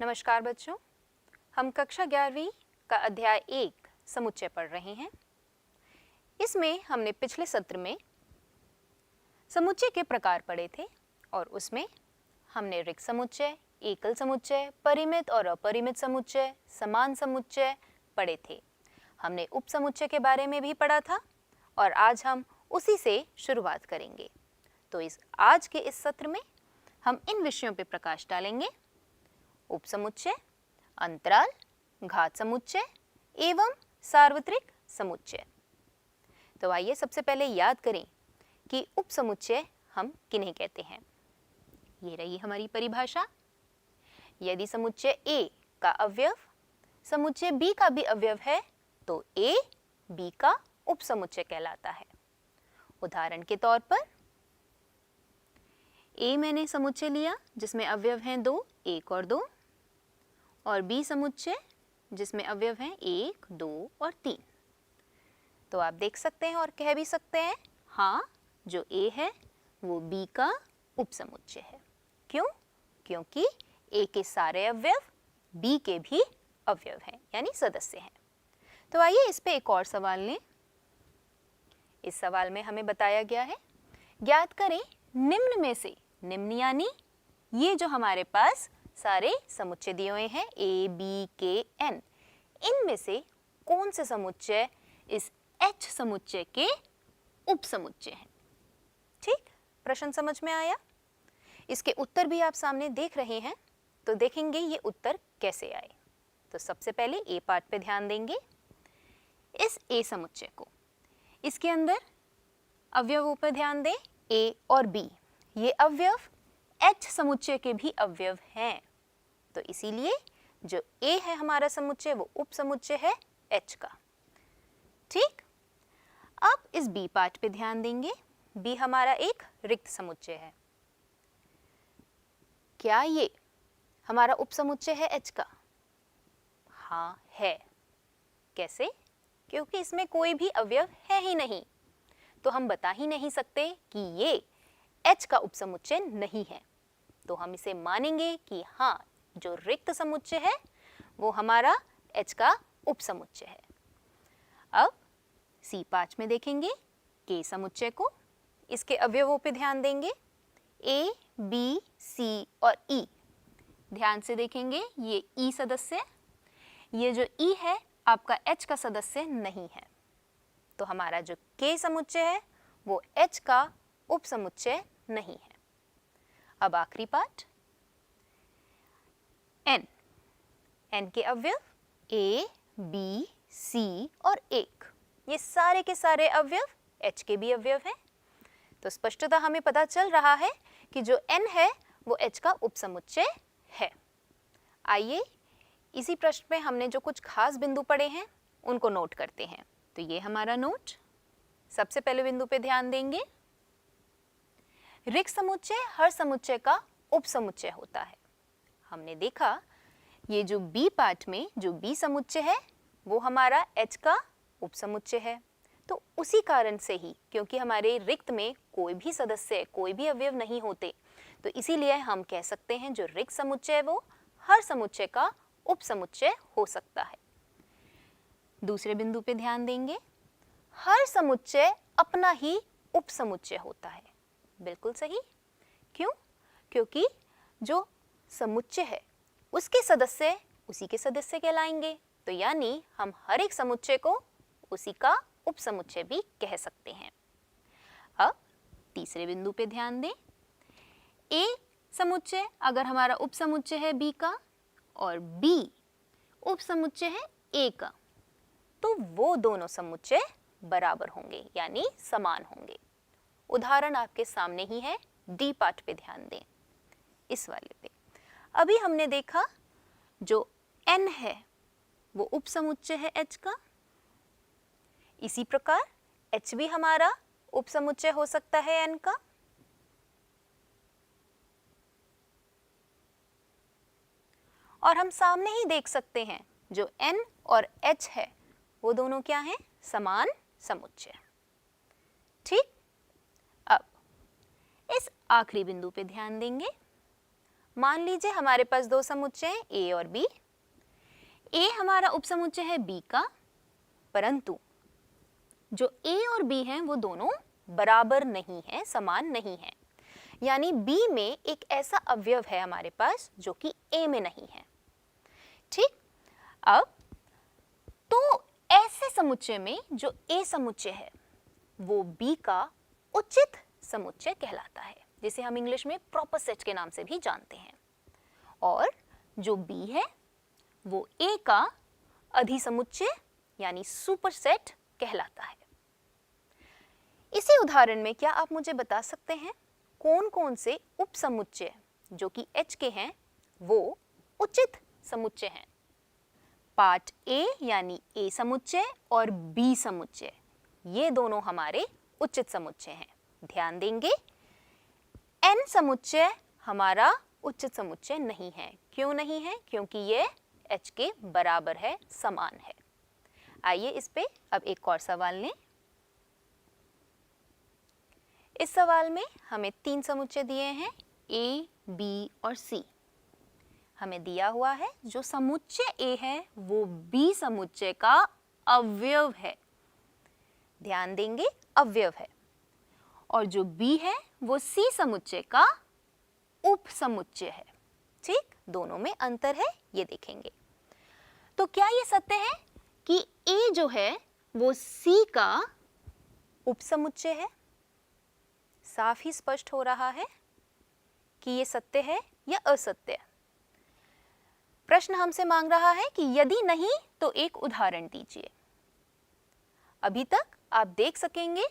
नमस्कार बच्चों, हम कक्षा 11वीं का अध्याय 1 समुच्चय पढ़ रहे हैं। इसमें हमने पिछले सत्र में समुच्चय के प्रकार पढ़े थे और उसमें हमने रिक्त समुच्चय, एकल समुच्चय, परिमित और अपरिमित समुच्चय, समान समुच्चय पढ़े थे। हमने उपसमुच्चय के बारे में भी पढ़ा था और आज हम उसी से शुरुआत करेंगे। तो आज के इस सत्र में हम इन विषयों पर प्रकाश डालेंगे: उपसमुच्चय, अंतराल, घात समुच्चय एवं सार्वत्रिक समुच्चय। तो आइए सबसे पहले याद करें कि उपसमुच्चय हम किन्हें कहते हैं। ये रही हमारी परिभाषा। यदि समुच्चय A का अवयव समुच्चय B का भी अवयव है तो A B का उपसमुच्चय कहलाता है। उदाहरण के तौर पर A मैंने समुच्चय लिया जिसमें अवयव हैं 2, 1 और 2, और B समुच्चय जिसमें अवयव हैं 1, 2 और 3। तो आप देख सकते हैं और कह भी सकते हैं, हाँ, जो A है वो B का उपसमुच्चय है। क्यों? क्योंकि A के सारे अवयव B के भी अवयव हैं, यानी सदस्य हैं। तो आइए इस पे एक और सवाल लें। इस सवाल में हमें बताया गया है, ज्ञात करें निम्न में से, निम्न यानी ये जो हमारे पास सारे समुच्चय दिए हुए हैं A, B, K, N, इनमें से कौन से समुच्चय इस H समुच्चय के उपसमुच्चय हैं। ठीक, प्रश्न समझ में आया? इसके उत्तर भी आप सामने देख रहे हैं, तो देखेंगे ये उत्तर कैसे आए। तो सबसे पहले A पार्ट पे ध्यान देंगे। इस A समुच्चय को, इसके अंदर अवयवों पर ध्यान दें, A और B, ये अवयव H समुच्चय के भी अवयव हैं। तो इसीलिए जो A है हमारा समुच्चय वो उपसमुच्चय है H का। ठीक, अब इस B पार्ट पे ध्यान देंगे। B हमारा एक रिक्त समुच्चय है। क्या ये हमारा उपसमुच्चय है H का? हाँ है। कैसे? क्योंकि इसमें कोई भी अवयव है ही नहीं, तो हम बता ही नहीं सकते कि ये H का उपसमुच्चय नहीं है। तो हम इसे मानेंगे कि हाँ, जो रिक्त समुच्चय है वो हमारा H का उपसमुच्चय है। अब C पार्ट में देखेंगे K समुच्चय को। इसके अवयवों पे ध्यान देंगे, A, B, C और E। ध्यान से देखेंगे, ये E सदस्य, ये जो E है आपका H का सदस्य नहीं है। तो हमारा जो K समुच्चय है वो H का उपसमुच्चय नहीं है। अब आखिरी पार्ट N। N के अवयव A, B, C और 1, ये सारे के सारे अवयव H के भी अवयव हैं। तो स्पष्टतः हमें पता चल रहा है कि जो N है वो H का उपसमुच्चय है। आइए इसी प्रश्न में हमने जो कुछ खास बिंदु पढ़े हैं उनको नोट करते हैं। तो ये हमारा नोट। सबसे पहले बिंदु पे ध्यान देंगे, रिक्त समुच्चय हर समुच्चय का उपसमुच्चय होता है। हमने देखा ये जो B पार्ट में जो B समुच्चय है वो हमारा H का उपसमुच्चय है। तो उसी कारण से ही, क्योंकि हमारे रिक्त में कोई भी सदस्य, कोई भी अवयव नहीं होते, तो इसीलिए हम कह सकते हैं जो रिक्त समुच्चय है वो हर समुच्चय का उपसमुच्चय हो सकता है। दूसरे बिंदु पे ध्यान देंगे, हर समुच्चय अपना ही उपसमुच्चय होता है। बिल्कुल सही। क्यों? क्योंकि जो समुच्चय है उसके सदस्य उसी के सदस्य कहलाएंगे। तो यानी हम हर एक समुच्चय को उसी का उपसमुच्चय भी कह सकते हैं। अब तीसरे बिंदु पे ध्यान दें, A समुच्चय अगर हमारा उपसमुच्चय है B का और B उपसमुच्चय है A का, तो वो दोनों समुच्चय बराबर होंगे, यानी समान होंगे। उदाहरण आपके सामने ही है, D पार्ट पे ध्यान दें, इस वाले पे। अभी हमने देखा जो N है वो उपसमुच्चय है H का। इसी प्रकार H भी हमारा उपसमुच्चय हो सकता है N का। और हम सामने ही देख सकते हैं जो N और H है वो दोनों क्या हैं? समान समुच्चय। ठीक, अब इस आखिरी बिंदु पे ध्यान देंगे। मान लीजिए हमारे पास दो समुच्चय हैं ए और बी। ए हमारा उपसमुच्चय है बी का, परंतु जो ए और बी हैं वो दोनों बराबर नहीं है, समान नहीं है। यानी बी में एक ऐसा अवयव है हमारे पास जो कि ए में नहीं है। ठीक, अब तो ऐसे समुच्चय में जो ए समुच्चय है वो बी का उचित समुच्चय कहलाता है, जिसे हम इंग्लिश में प्रॉपर सेट के नाम से भी जानते हैं। और जो बी है वो ए का अधिसमुच्चय यानी सुपरसेट कहलाता है। इसी उदाहरण में क्या आप मुझे बता सकते हैं कौन कौन से उपसमुच्चय जो कि H के हैं वो उचित समुच्चय हैं? पार्ट ए यानी ए समुच्चय और बी समुच्चय, ये दोनों हमारे उचित समुच्चय हैं। ध्यान देंगे, N समुच्चय हमारा उचित समुच्चय नहीं है। क्यों नहीं है? क्योंकि ये H के बराबर है, समान है। आइए इस पे अब एक और सवाल लें। इस सवाल में हमें तीन समुच्चय दिए हैं A, B और C। हमें दिया हुआ है जो समुच्चय A है वो B समुच्चय का अवयव है। ध्यान देंगे, अवयव है। और जो B है वो C समुच्चय का उपसमुच्चय है। ठीक, दोनों में अंतर है, ये देखेंगे। तो क्या ये सत्य है कि A जो है वो C का उपसमुच्चय है? साफ ही स्पष्ट हो रहा है कि ये सत्य है या असत्य। प्रश्न हमसे मांग रहा है कि यदि नहीं तो एक उदाहरण दीजिए। अभी तक आप देख सकेंगे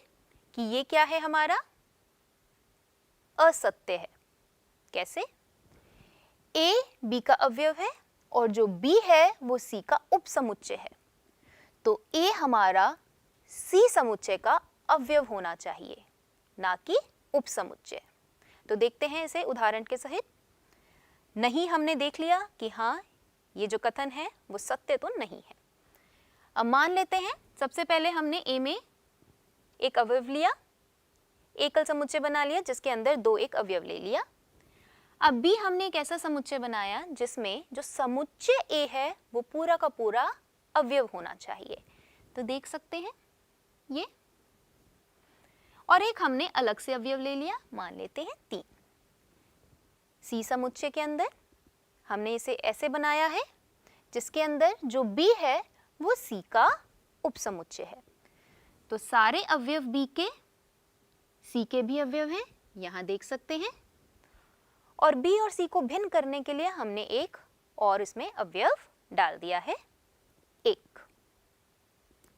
कि ये क्या है, हमारा असत्य है। कैसे? A B का अवयव है और जो B है वो C का उपसमुच्चय है। तो A हमारा C समुच्चय का अवयव होना चाहिए, ना कि उपसमुच्चय। तो देखते हैं इसे उदाहरण के सहित। नहीं, हमने देख लिया कि हाँ, ये जो कथन है वो सत्य तो नहीं है। अब मान लेते हैं, सबसे पहले हमने A में एक अवयव लिया, एकल समुच्चय बना लिया जिसके अंदर दो एक अवयव ले लिया। अब B हमने एक ऐसा समुच्चय बनाया जिसमें जो समुच्चय A है वो पूरा का पूरा अवयव होना चाहिए। तो देख सकते हैं ये, और एक हमने अलग से अवयव ले लिया, मान लेते हैं 3। C समुच्चय के अंदर हमने इसे ऐसे बनाया है जिसके अंदर जो B है वो C का उपसमुच्चय है। तो सारे अवयव B के C के भी अवयव हैं, यहाँ देख सकते हैं। और B और C को भिन्न करने के लिए हमने एक और इसमें अवयव डाल दिया है 1।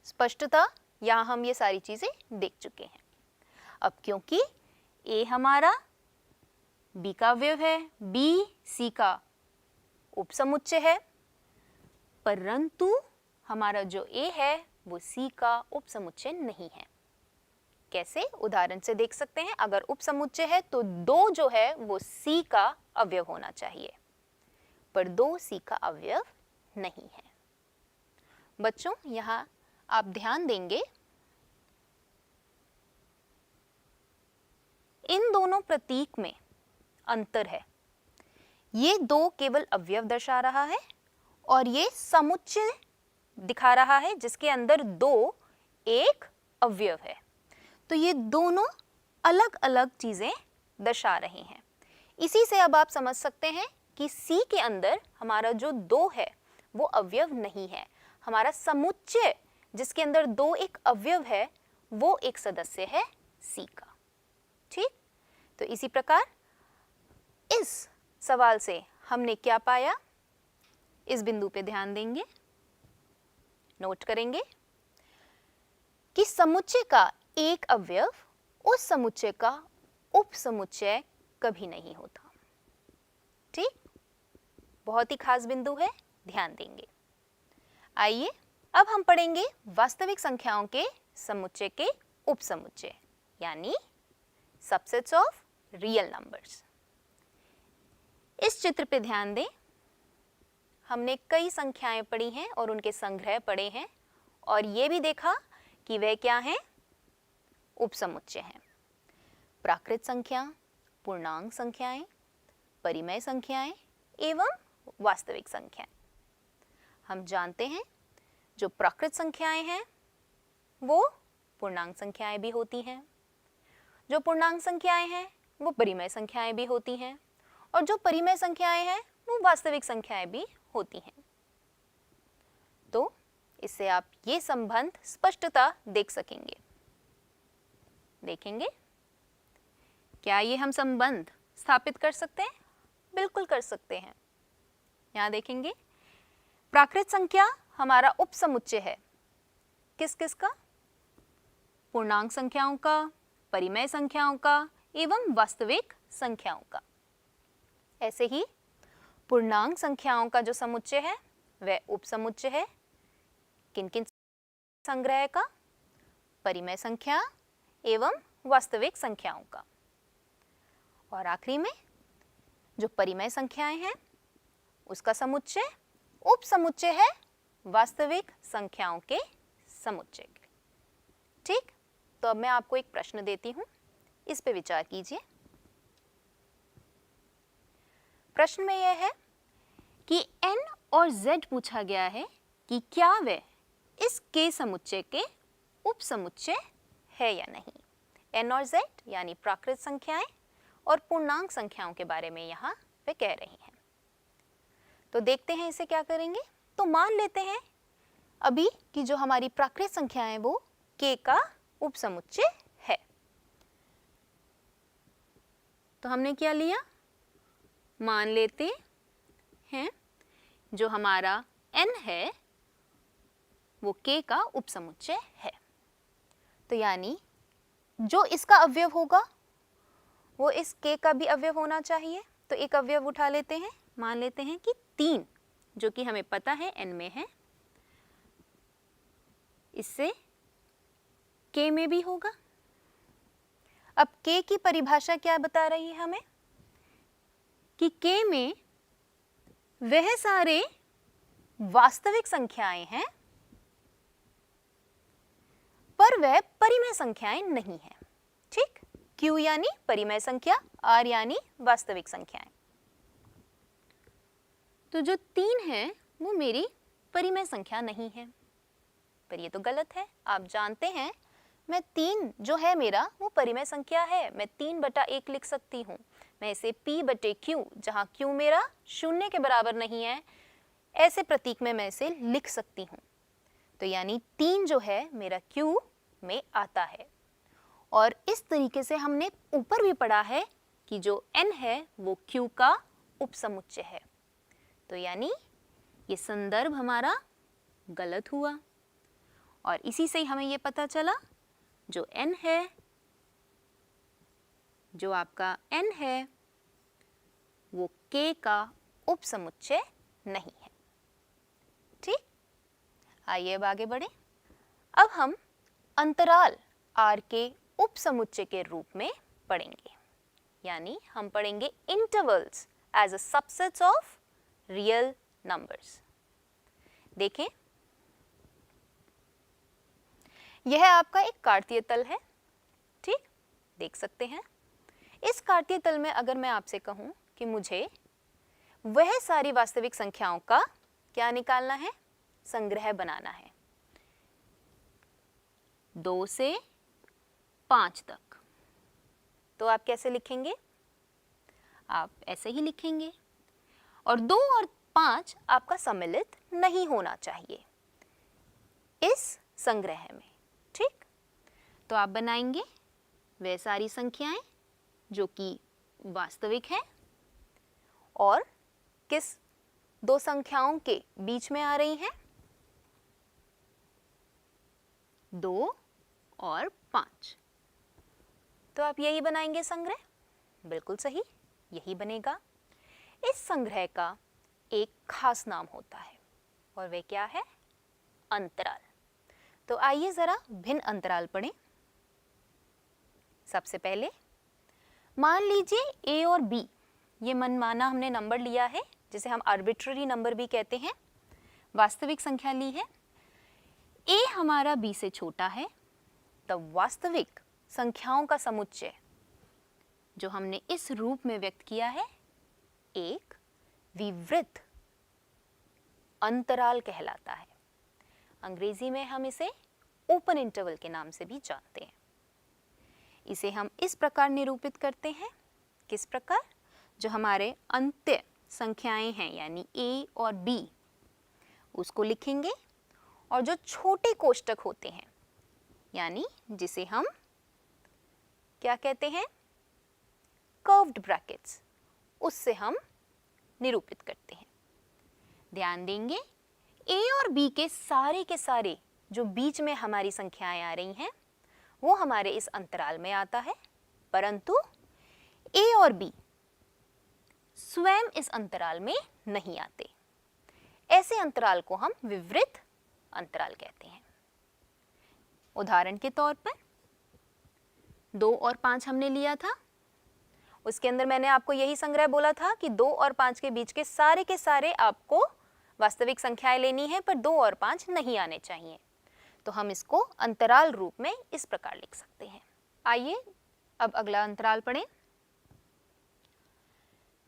स्पष्टता यहाँ हम ये सारी चीजें देख चुके हैं। अब क्योंकि A हमारा B का अवयव है, B C का उपसमुच्चय है, परंतु हमारा जो A है वो C का उपसमुच्चय नहीं है। कैसे? उदाहरण से देख सकते हैं। अगर उपसमुच्चय है तो 2 जो है वो C का अवयव होना चाहिए, पर 2 C का अवयव नहीं है। बच्चों, यहाँ आप ध्यान देंगे, इन दोनों प्रतीक में अंतर है। ये 2 केवल अवयव दर्शा रहा है और ये समुच्चय दिखा रहा है जिसके अंदर 2 एक अवयव है। तो ये दोनों अलग अलग चीजें दर्शा रहे हैं। इसी से अब आप समझ सकते हैं कि C के अंदर हमारा जो 2 है वो अवयव नहीं है। हमारा समुच्चय जिसके अंदर 2 एक अवयव है वो एक सदस्य है C का। ठीक, तो इसी प्रकार इस सवाल से हमने क्या पाया, इस बिंदु पे ध्यान देंगे, नोट करेंगे कि समुच्चय का एक अवयव उस समुच्चय का उपसमुच्चय कभी नहीं होता। ठीक, बहुत ही खास बिंदु है, ध्यान देंगे। आइए अब हम पढ़ेंगे वास्तविक संख्याओं के समुच्चय के उपसमुच्चय, यानी सबसेट्स ऑफ रियल नंबर्स। इस चित्र पे ध्यान दें। हमने कई संख्याएं पढ़ी हैं और उनके संग्रह पढ़े हैं और ये भी देखा कि वे क्या हैं, उपसमुच्चय हैं। प्राकृत संख्या, पूर्णांक संख्याएं, परिमेय संख्याएं एवं वास्तविक संख्याएं। हम जानते हैं जो प्राकृत संख्याएं हैं वो पूर्णांक संख्याएं भी होती हैं, जो पूर्णांक संख्याएं हैं वो परिमेय संख्याएं भी होती हैं, और जो परिमेय संख्याएं हैं वो वास्तविक संख्याएं भी होती हैं। तो इससे आप ये संबंध स्पष्टता देख सकेंगे। देखेंगे क्या ये हम संबंध स्थापित कर सकते हैं? बिल्कुल कर सकते हैं। यहाँ देखेंगे प्राकृत संख्या हमारा उपसमुच्चय है। किस किस का? पूर्णांक संख्याओं का, परिमेय संख्याओं का एवं वास्तविक संख्याओं का। ऐसे ही पूर्णांक संख्याओं का जो समुच्चय है वह उपसमुच्चय है। किन किन संग्रह का? परिमेय संख्या एवं वास्तविक संख्याओं का। और आखिरी में जो परिमेय संख्याएं हैं उसका समुच्चय उपसमुच्चय है वास्तविक संख्याओं के समुच्चय के। ठीक, तो अब मैं आपको एक प्रश्न देती हूं, इस पे विचार कीजिए। प्रश्न में यह है कि n और z पूछा गया है कि क्या वे इस k समुच्चय के उपसमुच्चय है या नहीं। n और z यानी प्राकृत संख्याएं और पूर्णांक संख्याओं के बारे में यहाँ वे कह रही हैं। तो देखते हैं इसे क्या करेंगे। तो मान लेते हैं अभी कि जो हमारी प्राकृत संख्या है वो k का उपसमुच्चय है। तो हमने क्या लिया? मान लेते हैं जो हमारा n है वो k का उपसमुच्चय है। तो यानी जो इसका अवयव होगा वो इस k का भी अवयव होना चाहिए। तो एक अवयव उठा लेते हैं। मान लेते हैं कि 3, जो कि हमें पता है n में है, इससे k में भी होगा। अब k की परिभाषा क्या बता रही है हमें कि k में वह सारे वास्तविक संख्याएं हैं पर वह परिमेय संख्याएं नहीं है। ठीक, q यानी परिमेय संख्या, r यानी वास्तविक संख्याएं। तो जो 3 है वो मेरी परिमेय संख्या नहीं है। पर ये तो गलत है। आप जानते हैं मैं 3 जो है मेरा वो परिमेय संख्या है। मैं 3/1 लिख सकती हूँ। मैं इसे p/q, जहाँ q मेरा 0 के बराबर नहीं है, ऐसे प्रतीक में मैं इसे लिख सकती हूँ। तो यानी 3 जो है मेरा q में आता है। और इस तरीके से हमने ऊपर भी पढ़ा है कि जो n है वो q का उपसमुच्चय है। तो यानी ये संदर्भ हमारा गलत हुआ। और इसी से हमें ये पता चला जो n है, जो आपका n है वो k का उपसमुच्चय नहीं है। ठीक, आइए अब आगे बढ़े। अब हम अंतराल r के उपसमुच्चय के रूप में पढ़ेंगे। यानी हम पढ़ेंगे intervals as a subsets of real numbers. देखें, यह आपका एक कार्तीय तल है। ठीक, देख सकते हैं। इस कार्तीय तल में अगर मैं आपसे कहूं कि मुझे वह सारी वास्तविक संख्याओं का क्या निकालना है, संग्रह बनाना है 2 से 5 तक, तो आप कैसे लिखेंगे? आप ऐसे ही लिखेंगे। और 2 और 5 आपका सम्मिलित नहीं होना चाहिए इस संग्रह में। ठीक, तो आप बनाएंगे वे सारी संख्याएं जो कि वास्तविक हैं और किस 2 संख्याओं के बीच में आ रही हैं, 2 और 5। तो आप यही बनाएंगे संग्रह। बिल्कुल सही, यही बनेगा। इस संग्रह का एक खास नाम होता है और वह क्या है? अंतराल। तो आइए जरा भिन्न अंतराल पढ़ें। सबसे पहले मान लीजिए a और b, ये मनमाना हमने नंबर लिया है जिसे हम आर्बिट्ररी नंबर भी कहते हैं, वास्तविक संख्या ली है। a हमारा b से छोटा है, तब वास्तविक संख्याओं का समुच्चय जो हमने इस रूप में व्यक्त किया है एक विवृत अंतराल कहलाता है। अंग्रेजी में हम इसे ओपन इंटरवल के नाम से भी जानते हैं। इसे हम इस प्रकार निरूपित करते हैं। किस प्रकार? जो हमारे अंत्य संख्याएं हैं यानी a और b, उसको लिखेंगे और जो छोटे कोष्टक होते हैं यानी जिसे हम क्या कहते हैं, कर्व्ड ब्रैकेट्स, उससे हम निरूपित करते हैं। ध्यान देंगे a और b के सारे जो बीच में हमारी संख्याएं आ रही हैं वो हमारे इस अंतराल में आता है, परंतु a और b स्वयं इस अंतराल में नहीं आते। ऐसे अंतराल को हम विवृत अंतराल कहते हैं। उदाहरण के तौर पर 2 और 5 हमने लिया था, उसके अंदर मैंने आपको यही संग्रह बोला था कि 2 और 5 के बीच के सारे आपको वास्तविक संख्याएं लेनी है, पर 2 और 5 नहीं आने चाहिए। तो हम इसको अंतराल रूप में इस प्रकार लिख सकते हैं। आइए अब अगला अंतराल पढ़ें।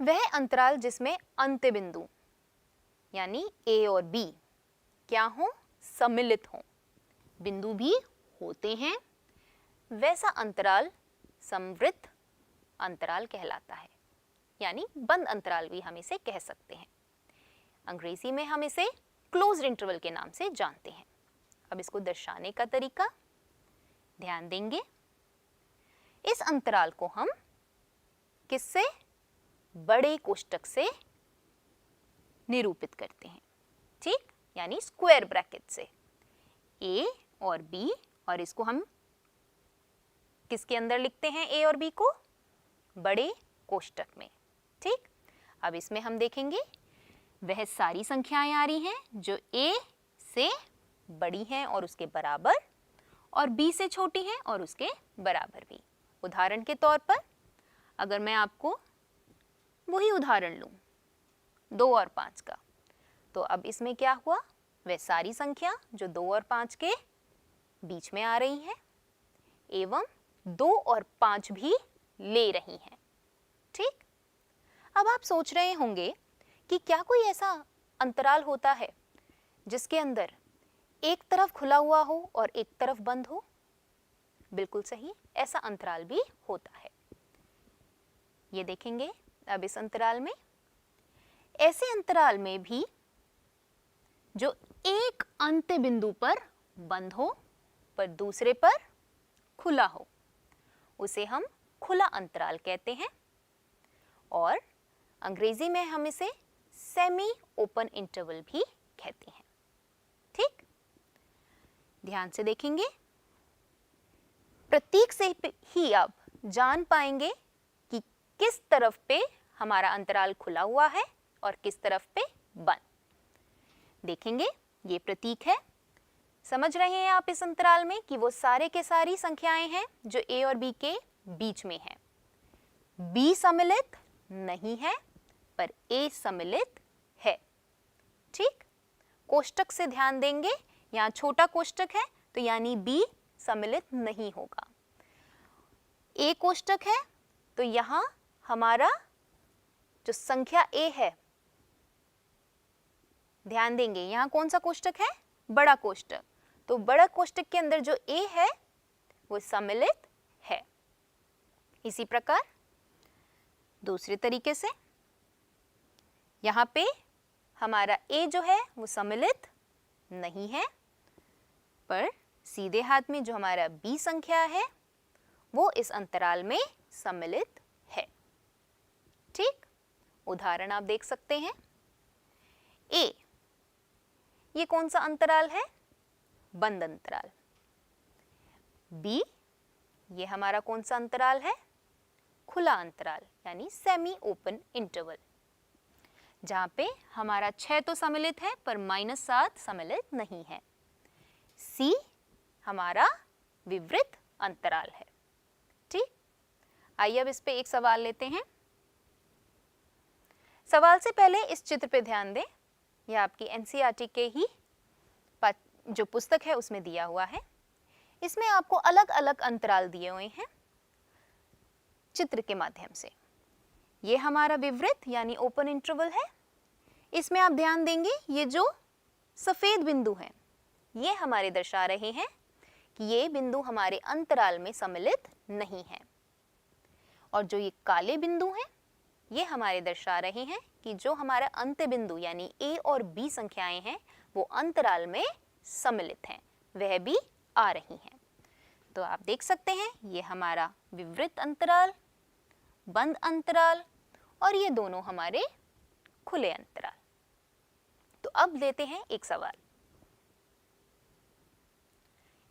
वह अंतराल जिसमें अंत्य बिंदु यानी a और b क्या हो, सम्मिलित हो, बिंदु भी होते हैं, वैसा अंतराल समवृत्त अंतराल कहलाता है, यानी बंद अंतराल भी हम इसे कह सकते हैं। अंग्रेजी में हम इसे क्लोज्ड इंटरवल के नाम से जानते हैं। अब इसको दर्शाने का तरीका ध्यान देंगे। इस अंतराल को हम किससे, बड़े कोष्टक से निरूपित करते हैं, ठीक, यानी स्क्वायर ब्रैकेट से a और b, और इसको हम किसके अंदर लिखते हैं, a और b को बड़े कोष्टक में, ठीक। अब इसमें हम देखेंगे वह सारी संख्याएं आ रही हैं जो a से बड़ी हैं और उसके बराबर, और b से छोटी हैं और उसके बराबर भी। उदाहरण के तौर पर अगर मैं आपको वही उदाहरण लूं 2 और 5 का, तो अब इसमें क्या हुआ, वह सारी संख्या जो 2 और 5 के बीच में आ रही हैं एवं 2 और 5 भी ले रही हैं, ठीक। अब आप सोच रहे होंगे कि क्या कोई ऐसा अंतराल होता है जिसके अंदर एक तरफ खुला हुआ हो और एक तरफ बंद हो? बिल्कुल सही, ऐसा अंतराल भी होता है। ये देखेंगे अब इस अंतराल में, ऐसे अंतराल में भी जो एक अंत्य बिंदु पर बंद हो पर दूसरे पर खुला हो, उसे हम खुला अंतराल कहते हैं, और अंग्रेजी में हम इसे सेमी ओपन इंटरवल भी कहते हैं, ठीक। ध्यान से देखेंगे, प्रतीक से ही आप जान पाएंगे कि किस तरफ पे हमारा अंतराल खुला हुआ है और किस तरफ पे बंद। देखेंगे ये प्रतीक है, समझ रहे हैं आप इस अंतराल में कि वो सारे के सारी संख्याएं हैं जो a और b के बीच में है। b सम्मिलित नहीं है पर a सम्मिलित है, ठीक। कोष्टक से ध्यान देंगे, यहाँ छोटा कोष्टक है तो यानी b सम्मिलित नहीं होगा। a कोष्टक है तो यहाँ हमारा जो संख्या a है, ध्यान देंगे यहाँ कौन सा कोष्टक है, बड़ा कोष्टक, तो बड़ा कोष्टक के अंदर जो a है वो सम्मिलित है। इसी प्रकार दूसरे तरीके से यहाँ पे हमारा a जो है वो सम्मिलित नहीं है, पर सीधे हाथ में जो हमारा b संख्या है वो इस अंतराल में सम्मिलित है, ठीक। उदाहरण आप देख सकते हैं, a ये कौन सा अंतराल है, बंद अंतराल। b ये हमारा कौन सा अंतराल है, खुला अंतराल यानी सेमी ओपन इंटरवल, जहां पे हमारा 6 तो सम्मिलित है पर -7 सम्मिलित नहीं है। c हमारा विवृत अंतराल है, ठीक। आइए अब इस पे एक सवाल लेते हैं। सवाल से पहले इस चित्र पे ध्यान दें, यह आपकी एनसीईआरटी के ही जो पुस्तक है उसमें दिया हुआ है। इसमें आपको अलग अलग अंतराल दिए हुए हैं चित्र के माध्यम से। ये हमारा विवृत यानी ओपन इंटरवल है। इसमें आप ध्यान देंगे ये जो सफेद बिंदु हैं ये हमारे दर्शा रहे हैं कि ये बिंदु हमारे अंतराल में सम्मिलित नहीं है, और जो ये काले बिंदु हैं ये हमारे दर्शा रहे हैं कि जो हमारा अंत्य बिंदु यानी A और B संख्याएं हैं वो अंतराल में सम्मिलित हैं, वह भी आ रही हैं। तो आप देख सकते हैं ये हमारा विवृत अंतराल, बंद अंतराल और ये दोनों हमारे खुले अंतराल। तो अब लेते हैं एक सवाल।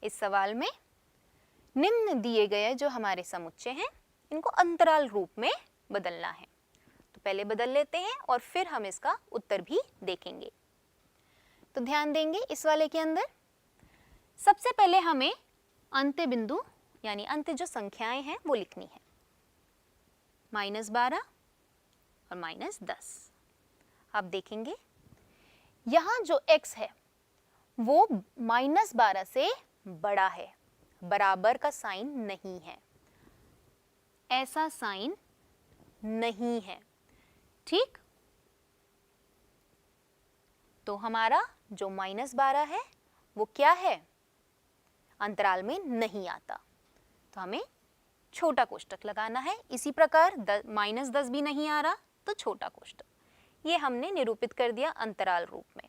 इस सवाल में निम्न दिए गए जो हमारे समुच्चय हैं इनको अंतराल रूप में बदलना है। तो पहले बदल लेते हैं और फिर हम इसका उत्तर भी देखेंगे। तो ध्यान देंगे इस वाले के अंदर सबसे पहले हमें अंत्य बिंदु यानी अंत्य जो संख्याएं हैं वो लिखनी है, -12 और -10। आप देखेंगे यहाँ जो x है वो -12 से बड़ा है, बराबर का साइन नहीं है, ऐसा साइन नहीं है, ठीक। तो हमारा जो -12 है वो क्या है, अंतराल में नहीं आता, तो हमें छोटा कोष्ठक लगाना है। इसी प्रकार -10 भी नहीं आ रहा तो छोटा कोष्ठक, ये हमने निरूपित कर दिया अंतराल रूप में।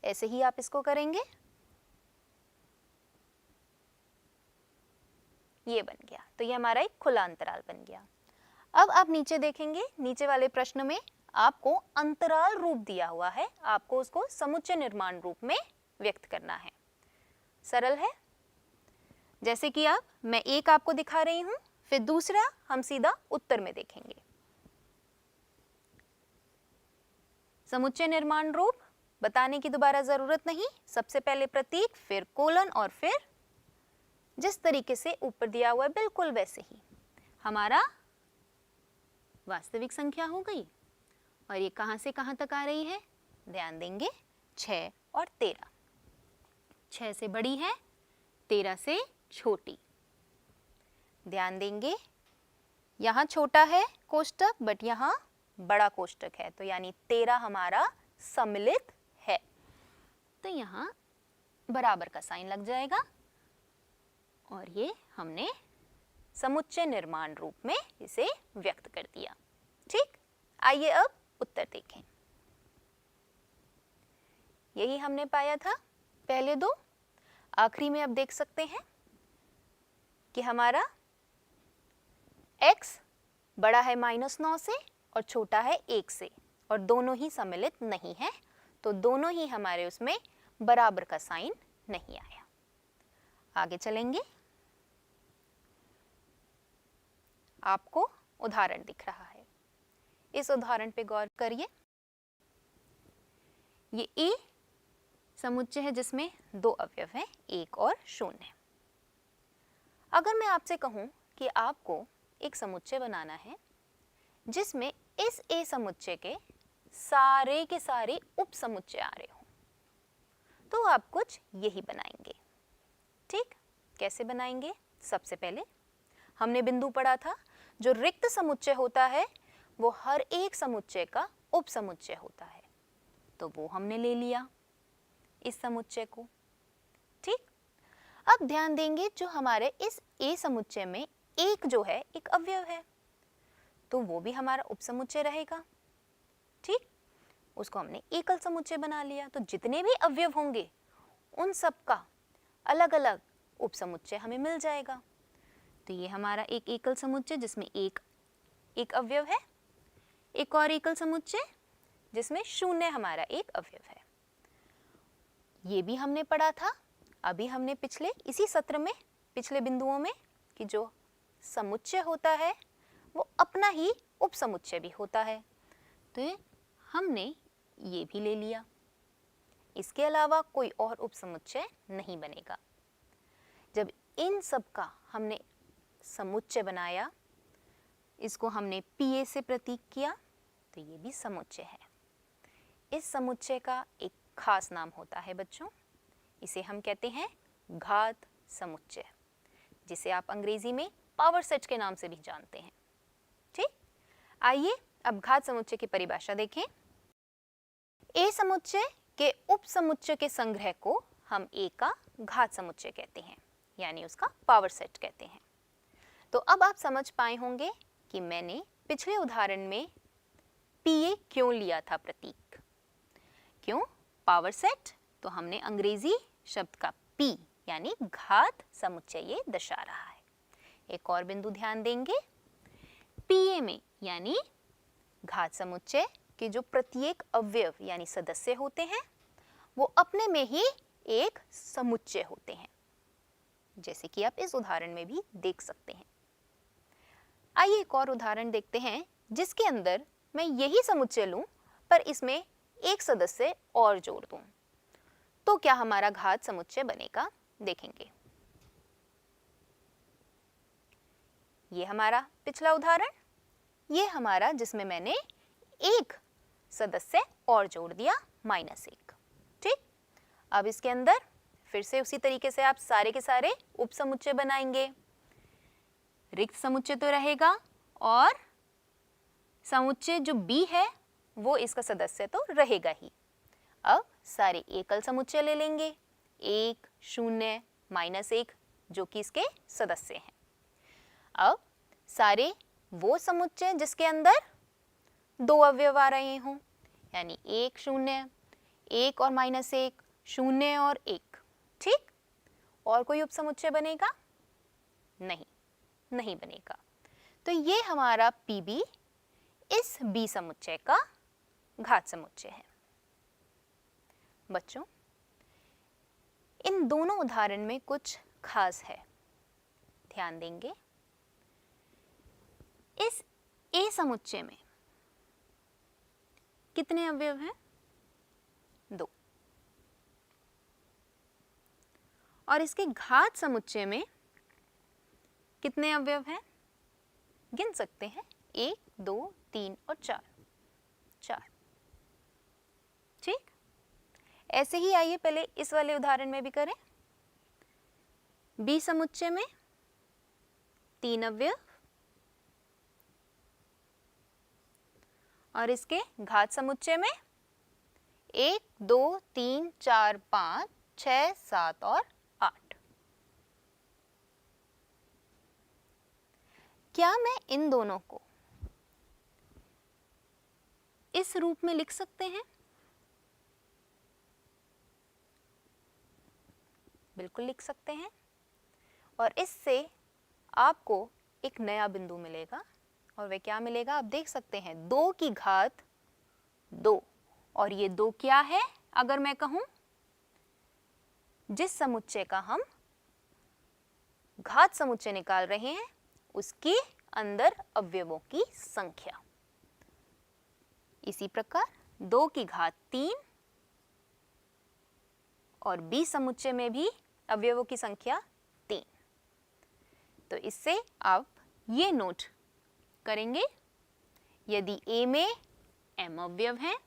ऐसे ही आप इसको करेंगे, ये बन गया। तो ये हमारा एक खुला अंतराल बन गया। अब आप नीचे देखेंगे, नीचे वाले प्रश्न में आपको अंतराल रूप दिया हुआ है, आपको उसको समुच्चय निर्माण रूप में व्यक्त करना है। सरल है। जैसे कि मैं एक आपको दिखा रही हूं, फिर दूसरा हम सीधा उत्तर में देखेंगे। समुच्चय निर्माण रूप बताने की दोबारा जरूरत नहीं, सबसे पहले प्रतीक, फिर कोलन और फिर जिस तरीके से ऊपर दिया हुआ है बिल्कुल वैसे ही हमारा वास्तविक संख्या हो गई। और ये कहां से कहां तक आ रही है, ध्यान देंगे 6 और 13, 6 से बड़ी है, 13 से छोटी। ध्यान देंगे यहाँ छोटा है कोष्ठक बट यहाँ बड़ा कोष्ठक है, तो यानी 13 हमारा सम्मिलित है, तो यहाँ बराबर का साइन लग जाएगा और ये हमने समुच्चय निर्माण रूप में इसे व्यक्त कर दिया। ठीक, आइए अब उत्तर देखें। यही हमने पाया था पहले दो। आखिरी में अब देख सकते हैं कि हमारा x बड़ा है -9 से और छोटा है 1 से, और दोनों ही सम्मिलित नहीं है, तो दोनों ही हमारे उसमें बराबर का साइन नहीं आया। आगे चलेंगे, आपको उदाहरण दिख रहा है, इस उदाहरण पे गौर करिए। ये A समुच्चय है जिसमें 2 अवयव हैं, 1 और 0। अगर मैं आपसे कहूं कि आपको एक समुच्चय बनाना है जिसमें इस A समुच्चय के सारे उप समुच्चय आ रहे हो, तो आप कुछ यही बनाएंगे। ठीक, कैसे बनाएंगे? सबसे पहले हमने बिंदु पढ़ा था, जो रिक्त समुच्चय होता है वो हर एक समुच्चय का उप समुच्चय होता है, तो वो हमने ले लिया इस समुच्चय को। ठीक, अब ध्यान देंगे जो हमारे इस A समुच्चय में एक जो है एक अवयव है, तो वो भी हमारा उप समुच्चय रहेगा। ठीक, उसको हमने एकल समुच्चय बना लिया, तो जितने भी अवयव होंगे उन सब का अलग अलग उप समुच्चय हमें मिल जाएगा। तो ये हमारा एक एकल समुच्चय जिसमें एक अवयव है, एक और एकल समुच्चय जिसमें 0 हमारा एक अवयव है। ये भी हमने पढ़ा था अभी हमने पिछले इसी सत्र में, पिछले बिंदुओं में, कि जो समुच्चय होता है वो अपना ही उप समुच्चय भी होता है, तो हमने ये भी ले लिया। इसके अलावा कोई और उप समुच्चय नहीं बनेगा। जब इन सब का हमने समुच्चय बनाया, इसको हमने PA से प्रतीक किया, तो ये भी समुच्चय है। इस समुच्चय का एक खास नाम होता है बच्चों, इसे हम कहते हैं घात समुच्चय, जिसे आप अंग्रेजी में पावर सेट के नाम से भी जानते हैं। ठीक, आइए अब घात समुच्चय की परिभाषा देखें। ए समुच्चय के उप समुच्चय के संग्रह को हम ए का घात समुच्चय कहते हैं, यानी उसका पावर सेट कहते हैं। तो अब आप समझ पाए होंगे कि मैंने पिछले उदाहरण में पीए क्यों लिया था प्रतीक। क्यों पावर सेट? तो हमने अंग्रेजी शब्द का पी यानी घात समुच्चय ये दर्शा रहा है। एक और बिंदु ध्यान देंगे, पीए में यानी घात समुच्चय के जो प्रत्येक अवयव यानी सदस्य होते हैं वो अपने में ही एक समुच्चय होते हैं, जैसे कि आप इस उदाहरण में भी देख सकते हैं। आइए एक और उदाहरण देखते हैं जिसके अंदर मैं यही समुच्चय लूं पर इसमें एक सदस्य और जोड़ दूं, तो क्या हमारा घात समुच्चय बनेगा, देखेंगे। ये हमारा पिछला उदाहरण, ये हमारा जिसमें मैंने एक सदस्य और जोड़ दिया -1। ठीक, अब इसके अंदर फिर से उसी तरीके से आप सारे के सारे उप समुच्चय बनाएंगे। रिक्त समुच्चय तो रहेगा और समुच्चय जो बी है वो इसका सदस्य तो रहेगा ही। अब सारे एकल समुच्चय ले लेंगे, 1, 0, -1 जो कि इसके सदस्य हैं। अब सारे वो समुच्चय जिसके अंदर 2 अवयव आ रहे हों, यानी 1, 0, 1 और -1, 0 और 1। ठीक, और कोई उपसमुच्चय बनेगा? नहीं बनेगा। तो ये हमारा पीबी इस बी समुच्चय का घात समुच्चय है। बच्चों, इन दोनों उदाहरण में कुछ खास है, ध्यान देंगे। इस ए समुच्चय में कितने अवयव हैं? 2। और इसके घात समुच्चय में कितने अवयव हैं? गिन सकते हैं, 1, 2, 3 और 4। ठीक, ऐसे ही आइए पहले इस वाले उदाहरण में भी करें। बी समुच्चय में 3 अवयव और इसके घात समुच्चय में 1, 2, 3, 4, 5, 6, 7 और 8। क्या मैं इन दोनों को इस रूप में लिख सकते हैं? बिल्कुल लिख सकते हैं, और इससे आपको एक नया बिंदु मिलेगा, और वह क्या मिलेगा आप देख सकते हैं, 2 की घात 2। और ये 2 क्या है? अगर मैं कहूं जिस समुच्चय का हम घात समुच्चय निकाल रहे हैं उसके अंदर अवयवों की संख्या। इसी प्रकार 2 की घात 3 और बी समुच्चय में भी अवयवों की संख्या 3। तो इससे आप ये नोट करेंगे, यदि ए में m अवयव हैं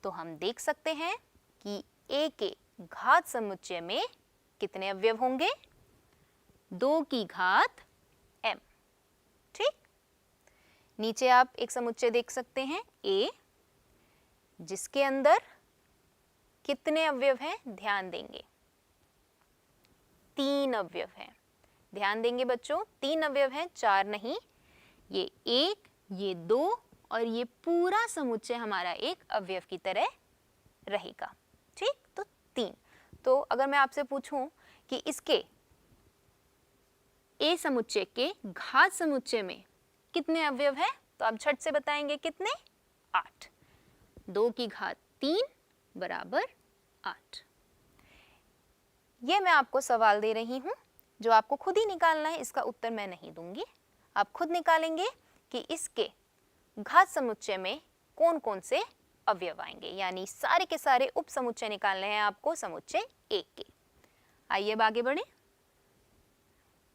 तो हम देख सकते हैं कि ए के घात समुच्चय में कितने अवयव होंगे? 2 की घात m। ठीक, नीचे आप एक समुच्चय देख सकते हैं a, जिसके अंदर कितने अवयव हैं? ध्यान देंगे, 3 अवयव हैं। ध्यान देंगे बच्चों, 3 अवयव हैं, 4 नहीं। ये 1, ये 2 और ये पूरा समुच्चय हमारा एक अवयव की तरह रहेगा। ठीक, तो 3। तो अगर मैं आपसे पूछूं कि इसके ए समुच्चय के घात समुच्चय में कितने अवयव हैं, तो आप झट से बताएंगे कितने? 8। 2 की घात 3 बराबर 8। यह मैं आपको सवाल दे रही हूं जो आपको खुद ही निकालना है, इसका उत्तर मैं नहीं दूंगी। आप खुद निकालेंगे कि इसके घात समुच्चय में कौन कौन से अवयव आएंगे, यानी सारे के सारे उप समुच्चय निकालने हैं आपको समुच्चय एक के। आइए अब आगे बढ़ें।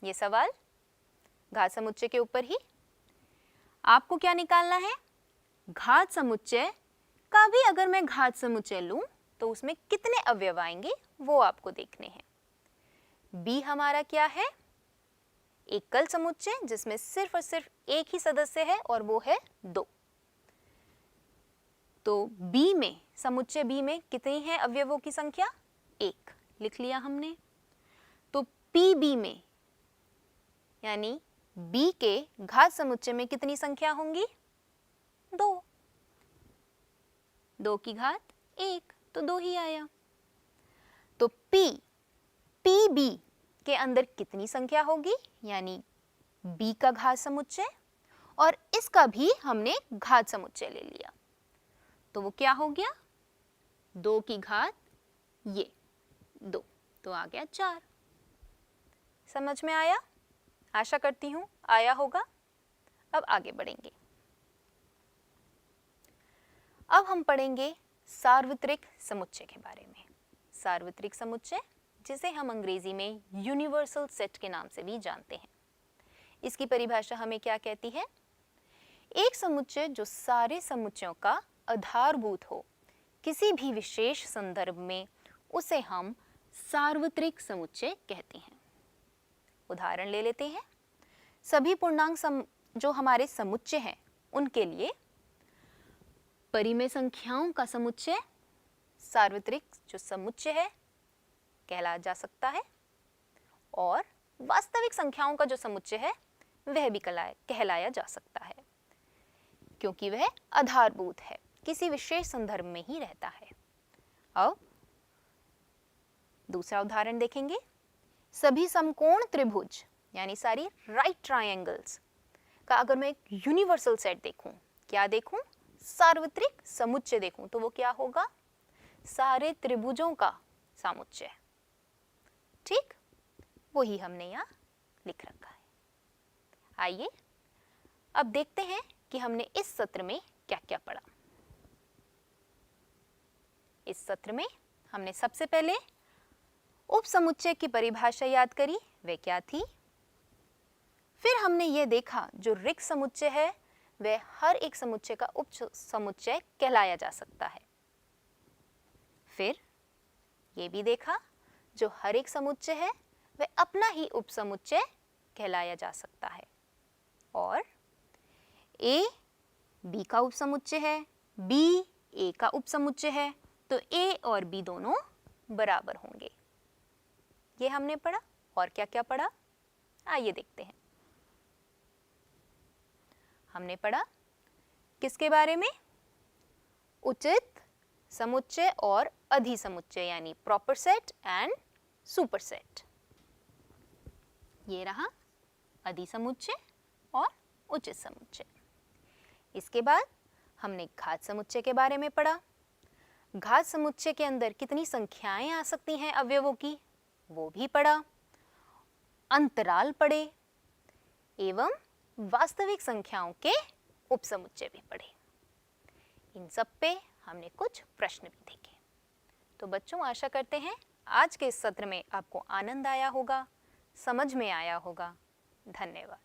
ये सवाल घात समुच्चय के ऊपर ही। आपको क्या निकालना है? घात समुच्चय का भी अगर मैं घात समुच्चय लूं तो उसमें कितने अवयव आएंगे वो आपको देखने हैं। बी हमारा क्या है? एकल समुच्चय जिसमें सिर्फ और सिर्फ एक ही सदस्य है और वो है 2। तो बी में, समुच्चय बी में कितनी है अवयवों की संख्या? 1 लिख लिया हमने। तो पी बी में यानी बी के घात समुच्चय में कितनी संख्या होंगी? 2। 2 की घात 1 तो 2 ही आया। तो पी बी के अंदर कितनी संख्या होगी? यानी बी का घात समुच्चय और इसका भी हमने घात समुच्चय ले लिया तो वो क्या हो गया? 2 की घात ये 2 तो आ गया 4। समझ में आया? आशा करती हूं आया होगा। अब आगे बढ़ेंगे। अब हम पढ़ेंगे सार्वत्रिक समुच्चय के बारे में। सार्वत्रिक समुच्चय जिसे हम अंग्रेजी में यूनिवर्सल सेट के नाम से भी जानते हैं। इसकी परिभाषा हमें क्या कहती है? एक समुच्चय जो सारे समुच्चयों का आधारभूत हो किसी भी विशेष संदर्भ में, उसे हम सार्वत्रिक समुच्चय कहते हैं। उदाहरण ले लेते हैं। सभी पूर्णांक जो हमारे समुच्चय हैं उनके लिए परिमेय संख्याओं का समुच्चय सार्वत्रिक जो समुच्चय है कहलाया जा सकता है और वास्तविक संख्याओं का जो समुच्चय है वह भी कहलाया जा सकता है क्योंकि वह आधारभूत है, किसी विशेष संदर्भ में ही रहता है। अब दूसरा उदाहरण देखेंगे। सभी समकोण त्रिभुज यानी सारी राइट ट्रायंगल्स का अगर मैं एक यूनिवर्सल सेट देखूं, क्या देखूं? सार्वत्रिक समुच्चय देखूं तो वो क्या होगा? सारे त्रिभुजों का समुच्चय। ठीक, वही हमने यहाँ लिख रखा है। आइए अब देखते हैं कि हमने इस सत्र में क्या क्या पढ़ा। इस सत्र में हमने सबसे पहले उपसमुच्चय की परिभाषा याद करी, वे क्या थी। फिर हमने ये देखा जो रिक्त समुच्चय है वह हर एक समुच्चय का उपसमुच्चय कहलाया जा सकता है। फिर ये भी देखा जो हर एक समुच्चय है वह अपना ही उपसमुच्चय कहलाया जा सकता है और ए बी का उपसमुच्चय है, बी ए का उपसमुच्चय है तो ए और बी दोनों बराबर होंगे। ये हमने पढ़ा। और क्या क्या पढ़ा आइए देखते हैं। हमने पढ़ा किसके बारे में? उचित समुच्चय और अधिसमुच्चय यानी proper set and super set. ये रहा अधिसमुच्चय और उचित समुच्चय। इसके बाद हमने घात समुच्चय के बारे में पढ़ा। घात समुच्चय के अंदर कितनी संख्याएं आ सकती हैं अवयवों की, वो भी पढ़ा। अंतराल पढ़े एवं वास्तविक संख्याओं के उपसमुच्चय भी पढ़े। इन सब पे हमने कुछ प्रश्न भी देखे। तो बच्चों आशा करते हैं आज के इस सत्र में आपको आनंद आया होगा, समझ में आया होगा। धन्यवाद।